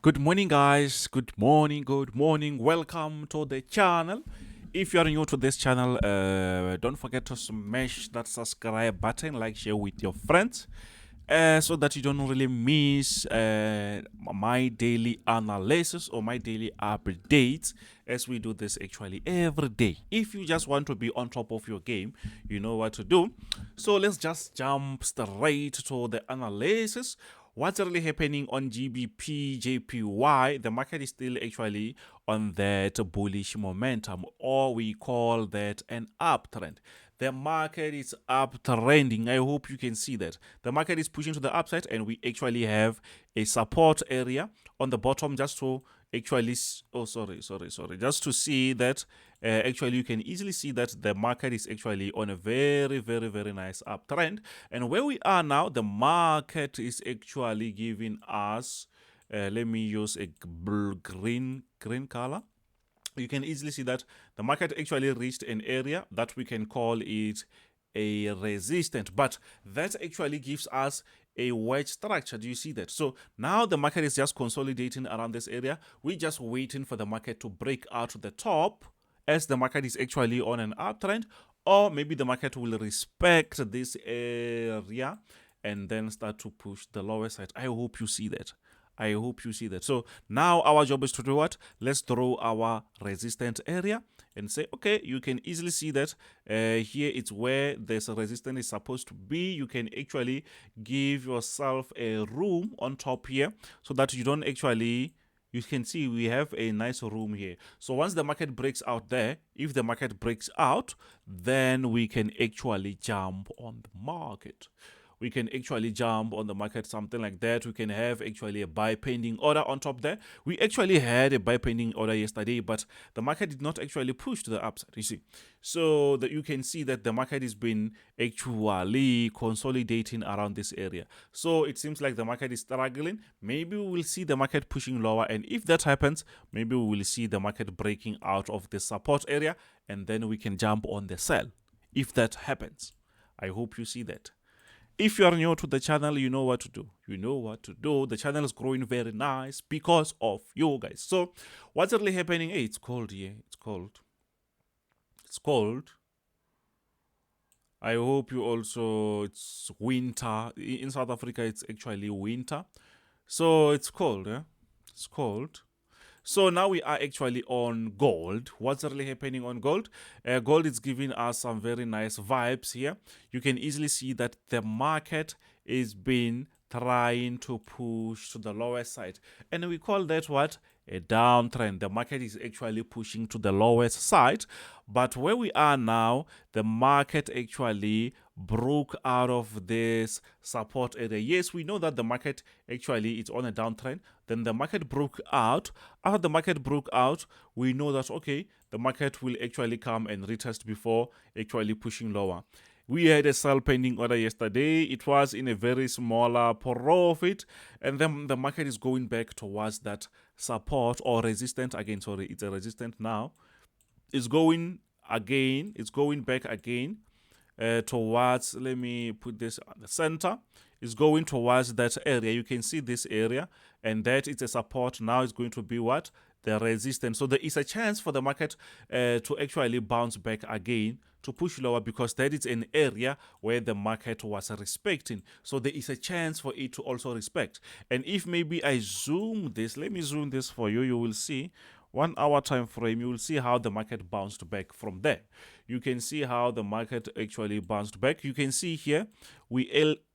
Good morning, guys. Good morning. Good morning. Welcome to the channel. If you are new to this channel, don't forget to smash that subscribe button, like, share with your friends, so that you don't really miss my daily analysis or my daily updates, as we do this actually every day. If you just want to be on top of your game, you know what to do. So let's just jump straight to the analysis. What's really happening on GBP, JPY? The market is still actually on that bullish momentum, or we call that an uptrend. The market is uptrending. I hope you can see that. The market is pushing to the upside, and we actually have a support area on the bottom just to actually, just to see that actually you can easily see that the market is actually on a very nice uptrend. And where we are now, the market is actually giving us let me use a green color. You can easily see that the market actually reached an area that we can call it a resistance, but that actually gives us a wedge structure. Do you see that? So now the market is just consolidating around this area. We're just waiting for the market to break out to the top, as the market is actually on an uptrend, or maybe the market will respect this area and then start to push the lower side. I hope you see that. I hope you see that. So now our job is to do what? Let's draw our resistance area and say, okay, you can easily see that here it's where this resistance is supposed to be. You can actually give yourself a room on top here so that you don't actually, you can see we have a nice room here. So once the market breaks out there, if the market breaks out, then we can actually jump on the market. We can actually jump on the market, something like that. We can have actually a buy pending order on top there. We actually had a buy pending order yesterday, but the market did not actually push to the upside, you see. So that you can see that the market has been actually consolidating around this area. So it seems like the market is struggling. Maybe we will see the market pushing lower, and if that happens, maybe we will see the market breaking out of the support area, and then we can jump on the sell if that happens. I hope you see that. If you are new to the channel, you know what to do. You know what to do. The channel is growing very nice because of you guys. So what's really happening? Hey, it's cold here. It's cold. It's cold. I hope you also, it's winter. In South Africa, it's actually winter. So it's cold, yeah? It's cold. So now we are actually on gold. What's really happening on gold? Gold is giving us some very nice vibes here. You can easily see that the market is been trying to push to the lower side, and we call that what? A downtrend. The market is actually pushing to the lowest side, but where we are now, the market actually broke out of this support area. Yes, we know that the market actually is on a downtrend. Then the market broke out. After the market broke out, we know that okay, the market will actually come and retest before actually pushing lower. We had a sell pending order yesterday. It was in a very smaller profit, and then the market is going back towards that support or resistance again. Sorry, it's a resistance now. It's going again. It's going back again towards. Let me put this at the center. Is going towards that area. You can see this area, and that is a support. Now it's going to be what? The resistance. So there is a chance for the market to actually bounce back again to push lower, because that is an area where the market was respecting. So there is a chance for it to also respect. And if maybe I zoom this, let me zoom this for you, you will see 1 hour time frame, you will see how the market bounced back from there. You can see how the market actually bounced back. You can see here,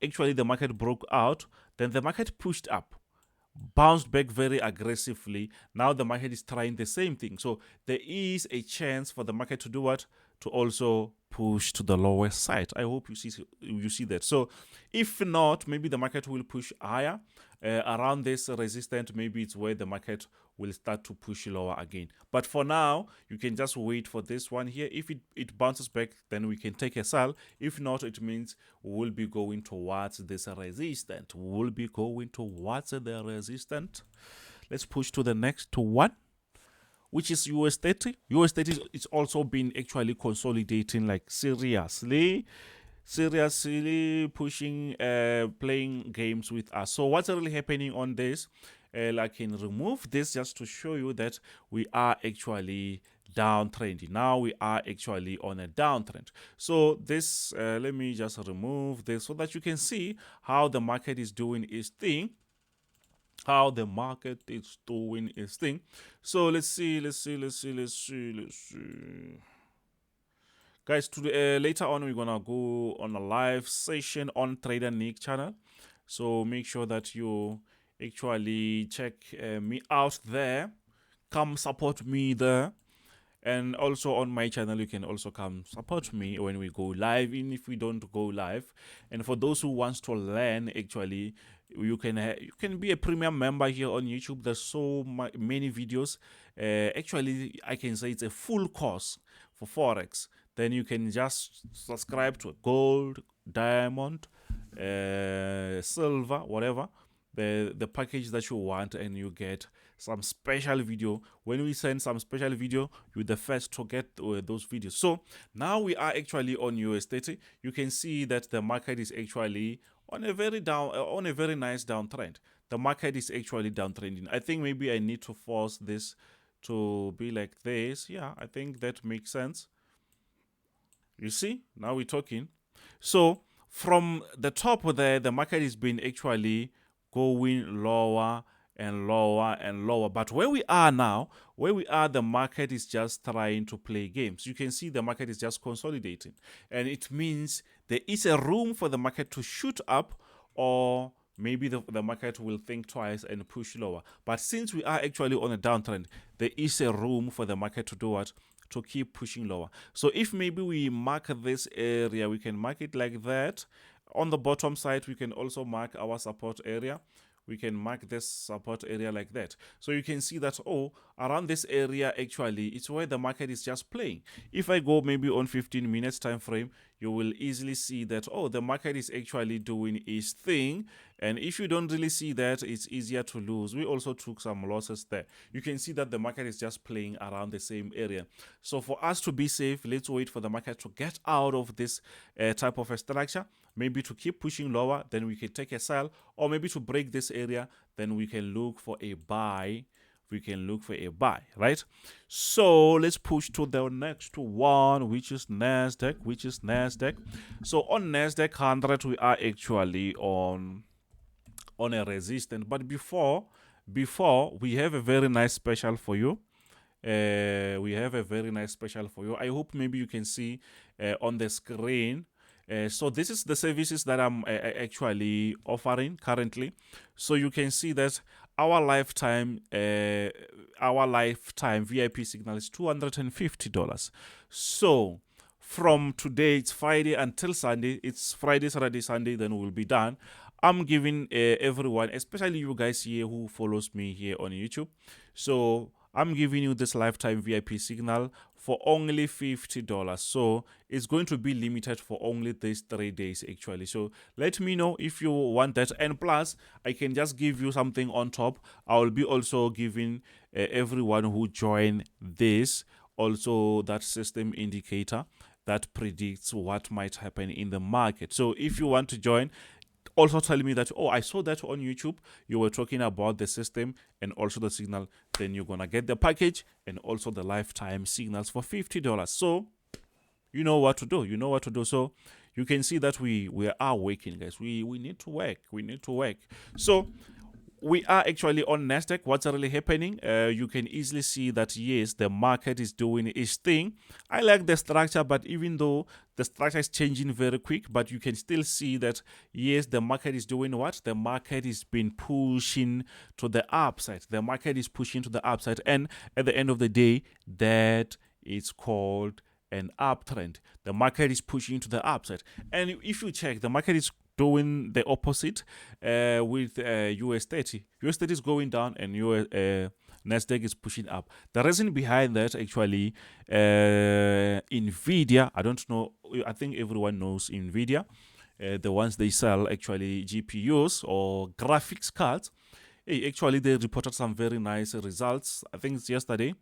actually the market broke out, then the market pushed up, bounced back very aggressively. Now the market is trying the same thing. So there is a chance for the market to do what? To also push to the lower side. I hope you see that. So if not, maybe the market will push higher around this resistance. Maybe it's where the market will start to push lower again. But for now, you can just wait for this one here. If it bounces back, then we can take a sell. If not, it means we'll be going towards this resistance. We'll be going towards the resistance. Let's push to the next one, which is US30. US30 is also been actually consolidating, like seriously pushing, playing games with us. So what's really happening on this? I can remove this just to show you that we are actually downtrending. Now we are actually on a downtrend. So this, let me just remove this so that you can see how the market is doing its thing. How the market is doing its thing. So let's see. Guys, today, later on, we're gonna go on a live session on Trader Nick channel. So make sure that you actually check me out there. Come support me there. And also on my channel, you can also come support me when we go live, even if we don't go live. And for those who wants to learn, actually, you can be a premium member here on YouTube. There's so many videos. Actually, I can say it's a full course for Forex. Then you can just subscribe to a gold, diamond, silver, whatever, the package that you want, and you get some special video. When we send some special video, you're the first to get those videos. So now we are actually on US30. You can see that the market is actually on a very nice downtrend. The market is actually downtrending. I think maybe I need to force this to be like this. Yeah, I think that makes sense. You see, now we're talking. So from the top there, the market has been actually going lower and lower and lower. But where we are now, the market is just trying to play games. You can see the market is just consolidating. And it means there is a room for the market to shoot up, or maybe the market will think twice and push lower. But since we are actually on a downtrend, there is a room for the market to do what? To keep pushing lower. So if maybe we mark this area, we can mark it like that. On the bottom side, we can also mark our support area. We can mark this support area like that. So you can see that, oh, around this area, actually, it's where the market is just playing. If I go maybe on 15 minutes time frame, you will easily see that, oh, the market is actually doing its thing. And if you don't really see that, it's easier to lose. We also took some losses there. You can see that the market is just playing around the same area. So for us to be safe, let's wait for the market to get out of this type of a structure. Maybe to keep pushing lower, then we can take a sell, or maybe to break this area, then we can look for a buy. Right? So let's push to the next one, which is NASDAQ. So on NASDAQ 100, we are actually on a resistance. But before we have a very nice special for you. I hope maybe you can see on the screen. So this is the services that I'm actually offering currently. So you can see that our lifetime VIP signal is $250. So from today, it's Friday until Sunday. It's Friday, Saturday, Sunday, then we'll be done. I'm giving everyone, especially you guys here who follows me here on YouTube. So I'm giving you this lifetime VIP signal for only $50. So it's going to be limited for only these 3 days actually. So let me know if you want that. And plus, I can just give you something on top. I will be also giving everyone who join this also that system indicator that predicts what might happen in the market. So if you want to join, also tell me that, oh, I saw that on YouTube, you were talking about the system and also the signal, then you're gonna get the package and also the lifetime signals for $50. So you know what to do. So you can see that we are working, guys. We need to work. So we are actually on NASDAQ. What's really happening? You can easily see that, yes, the market is doing its thing. I like the structure, but even though the structure is changing very quick, but you can still see that, yes, the market is doing what? The market is been pushing to the upside. And at the end of the day, that is called an uptrend. The market is pushing to the upside. And if you check, the market is doing the opposite with US30. US30 is going down and NASDAQ is pushing up. The reason behind that, actually, NVIDIA, I don't know, I think everyone knows NVIDIA, the ones they sell actually GPUs or graphics cards. Actually, they reported some very nice results. I think it's yesterday.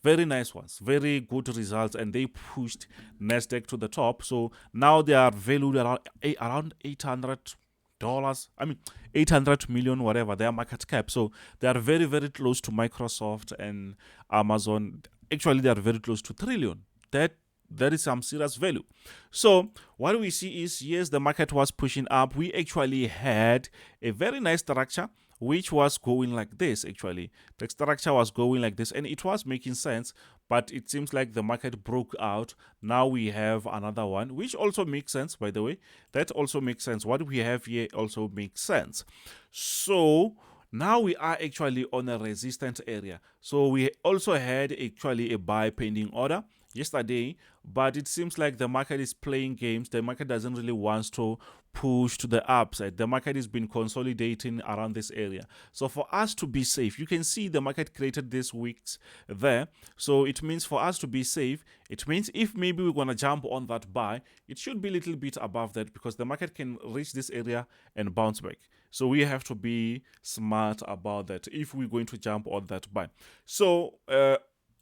Very nice ones, very good results, and they pushed NASDAQ to the top. So now they are valued around 800 I mean, 800 million, whatever their market cap. So they are very, very close to Microsoft and Amazon. Actually, they are very close to trillion. That is some serious value. So what we see is, yes, the market was pushing up. We actually had a very nice structure which was going like this. Actually, the structure was going like this and it was making sense, but it seems like the market broke out. Now we have another one which also makes sense, by the way. That also makes sense. What we have here also makes sense. So now we are actually on a resistant area. So we also had actually a buy pending order yesterday, but it seems like the market is playing games. The market doesn't really want to push to the upside. The market has been consolidating around this area. So for us to be safe, you can see the market created these wicks there. So it means for us to be safe, it means if maybe we're going to jump on that buy, it should be a little bit above that, because the market can reach this area and bounce back. So we have to be smart about that if we're going to jump on that buy. So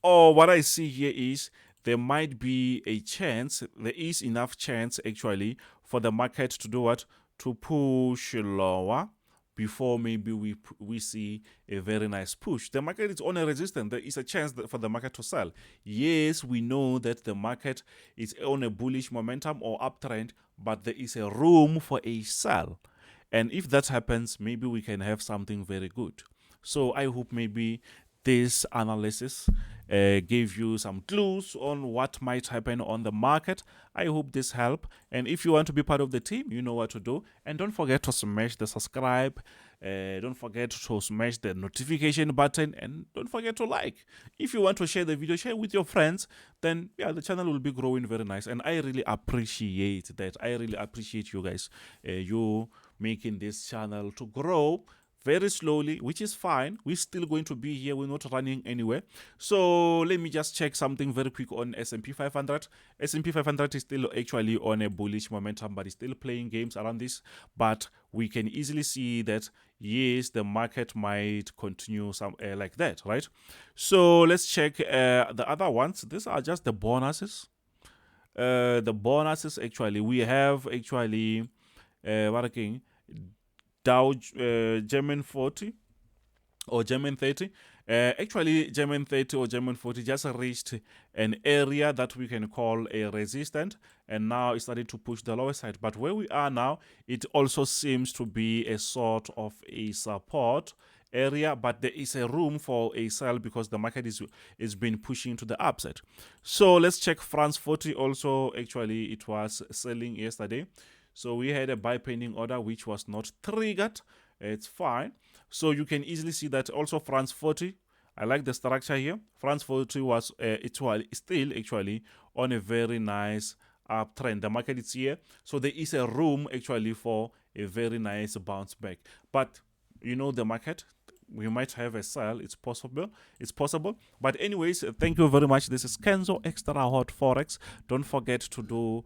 what I see here is there might be a chance, there is enough chance actually for the market to do what? To push lower before maybe we see a very nice push. The market is on a resistance. There is a chance for the market to sell. Yes, we know that the market is on a bullish momentum or uptrend, but there is a room for a sell. And if that happens, maybe we can have something very good. So I hope maybe this analysis gave you some clues on what might happen on the market. I hope this helped. And if you want to be part of the team, you know what to do. And don't forget to smash the subscribe. Don't forget to smash the notification button. And don't forget to like. If you want to share the video, share with your friends. Then, yeah, the channel will be growing very nice. And I really appreciate that. I really appreciate you guys. You making this channel to grow very slowly, which is fine. We're still going to be here. We're not running anywhere. So let me just check something very quick on S&P 500. S&P 500 is still actually on a bullish momentum, but it's still playing games around this. But we can easily see that, yes, the market might continue some like that, right? So let's check the other ones. These are just the bonuses. The bonuses, actually, we have actually what again? Dow German 40 or German 30. Actually, German 30 or German 40 just reached an area that we can call a resistance, and now it's starting to push the lower side. But where we are now, it also seems to be a sort of a support area, but there is a room for a sell because the market is been pushing to the upside. So let's check France 40 also. Actually, it was selling yesterday. So we had a buy pending order which was not triggered. It's fine. So you can easily see that also France 40. I like the structure here. France 40 was still actually on a very nice uptrend. The market is here. So there is a room actually for a very nice bounce back. But you know the market, we might have a sell. It's possible. It's possible. But anyways, thank you very much. This is Kenzo Xtrahot Forex. Don't forget to do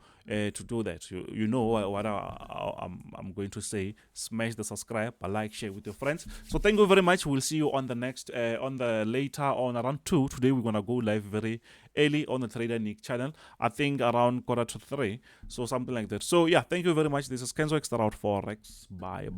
that. You know what I'm going to say. Smash the subscribe, like, share with your friends. So thank you very much. We'll see you on the next later on around 2. Today we're gonna go live very early on the Trader Nick channel. I think around 2:45. So something like that. So yeah, thank you very much. This is Kenzo Xtrahot Forex. Bye.